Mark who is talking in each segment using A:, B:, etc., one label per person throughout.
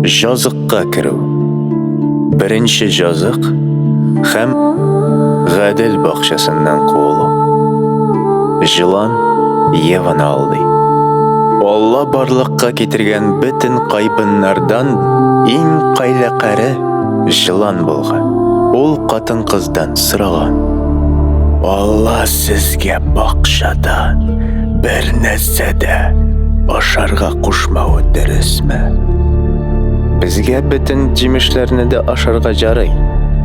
A: Жазыққа кіру. Бірінші жазық һәм ғәділ бақшасынан қуылу. Жылан Еваны алды. Алла барлыққа кетірген бітін қайбыннардан ең қайлақары жылан болған. Ол қатын қыздан сұраған: Алла сізге бақшадан бір нәрседе ашарға қушмауы дұрыс ма? Бізге бітін жемішлерні де ашарға жарай.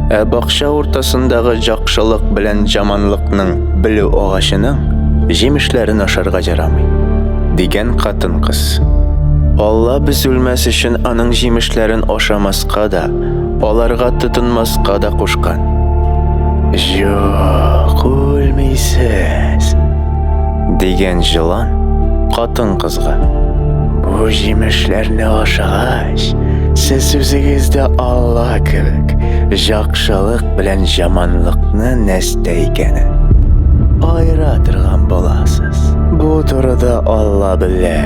A: Бақша ортасындағы жақшылық білән жаманлықның білу ағашының жемішлерін ашарға жарамай. Деген қатын қыз. Алла біз өлмәс үшін аның жемішлерін ашамасқа да, оларға тұтынмасқа да қошқан. Жоқ, өлмейсіз. Деген жылан қатын қызға: Бұл жемішлерні ашағаш, сіз өзіңізді Алла кебек жақшылық білән жаманлықны нәсте екенін айыра тұрған боласыз. Бұл турыда Алла біле.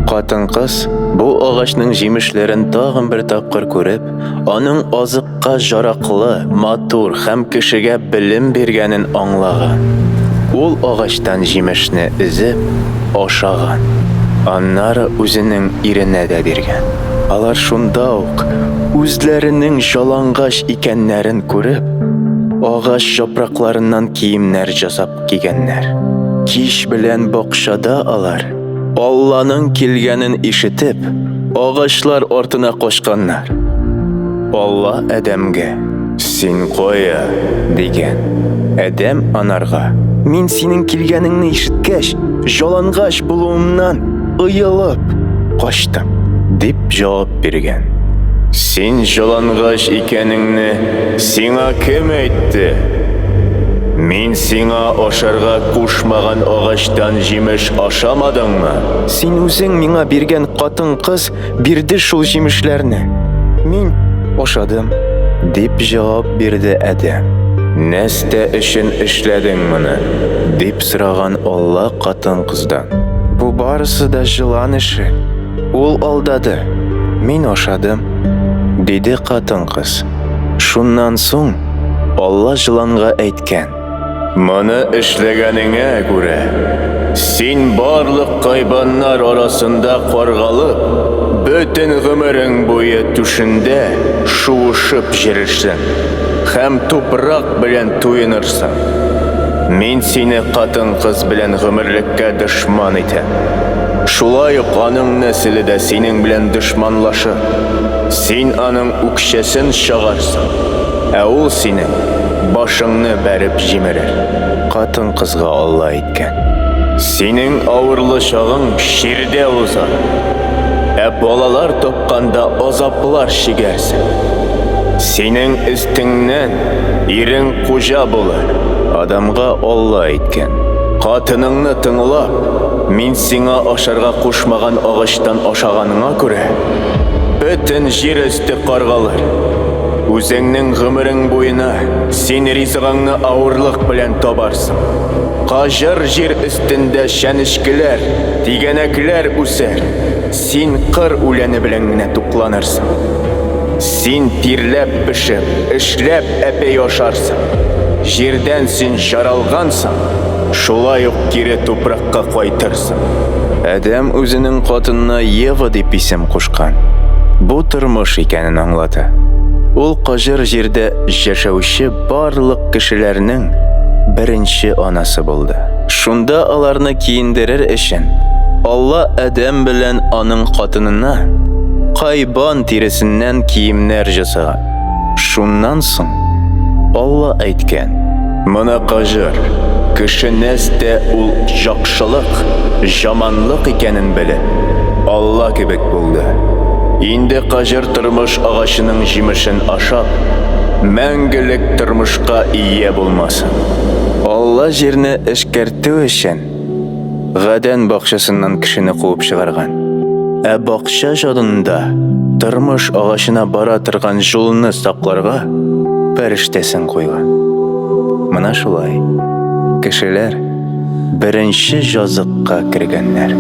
A: Қатын қыз бұл ағашның жемішлерін тағын бір тапқыр көріп, аның азыққа жарақлы, матур һәм кішіге білім бергенін аңлаған. Ол ағаштан жемішні үзіп, ашаған. Аннары үзінің иренә дә берген. Алар шунда ук үзләренең жалаңгаш икәннәрен күреп, агач жапракларыннан киемнәр жасап кигәннәр. Кич белән бакчада алар Алланың килгәнен ишетеп, агачлар артына качканнар. Алла Адәмгә: Син кая? Дигән. Адәм анарга: Мин синең килгәнеңне ишеткәч, жалангач булуымнан ыелып качтым, дип җавап биргән. Син жалангач икәнеңне сиңа кем әйтте? Мин сиңа ашарга кушмаган агачтан җимеш ашамадыңмы? Син үзең миңа биргән катын кыз бирде шул җимешләрне. Мин ашадым, дип җавап бирде Адәм. Нәстә өчен эшләдең моны? Дип сораган Алла катын кыздан. Бу барысы да жылан эше. Ул алдады. Мин ашадым, диде катын кыз. Шуннан соң Алла жыланга әйткән: Моны эшләгәнеңә күрә, син барлык кайбаннар арасында каргалып, бөтен гомерең буе түшендә шуышып йөрерсең һәм тупрак белән туенырсың. Мин сине катын кыз белән гомерлеккә дошман итәм. Шулай ук аның нәселе дә синең белән дошманлашыр. Син аның үкчәсен чагарсың, ул синең башыңны бәреп җимерер. Катын кызга Алла әйткән: Синең авырлы чагың ширдә узар. Балалар топканда азаплар чигәрсең. Синең өстеңнән ирең хуҗа булыр. Адамга Алла әйткән: Катыныңны тыңлап, мин сиңа ашарга кушмаган агачтан ашаганыңа күрә, бөтен җир өсте каргалыр. Үзеңнең гомерең буена син ризыгыңны авырлык белән табарсың. Кажыр җир өстендә шәнечкеләр, тигәнәкләр үсәр. Син кыр үләне белән генә тукланырсың. Син тирләп пешеп, эшләп әпәй ашарсың. Җирдән син жаралгансың, шулай ук кире тупракка кайтырсың. Адәм үзенең катынына Ева дип исем кушкан. Бу тормыш икәнен аңлата. Ул кажыр җирдә яшәүче барлык кешеләрнең беренче анасы булды. Шунда аларны киендерер өчен Алла Адәм белән аның катынына кайбан тиресеннән киемнәр жасаган. Шуннан соң Алла әйткән: Моны кажыр, кеше нәстә ул жақшылык, жаманлык икәнен белеп, Алла кебек булды. Инде кажыр тормыш агачының җимешен ашап, мәңгелек тормышка ия булмасын. Алла җирне эшкәртү өчен Гадән бакчасыннан кешене куып чыгарган. Бакча җанында тормыш агачына бара торган юлны сакларга фәрештәсен куйган. Менә шулай кешеләр беренче жазыкка кергәннәр.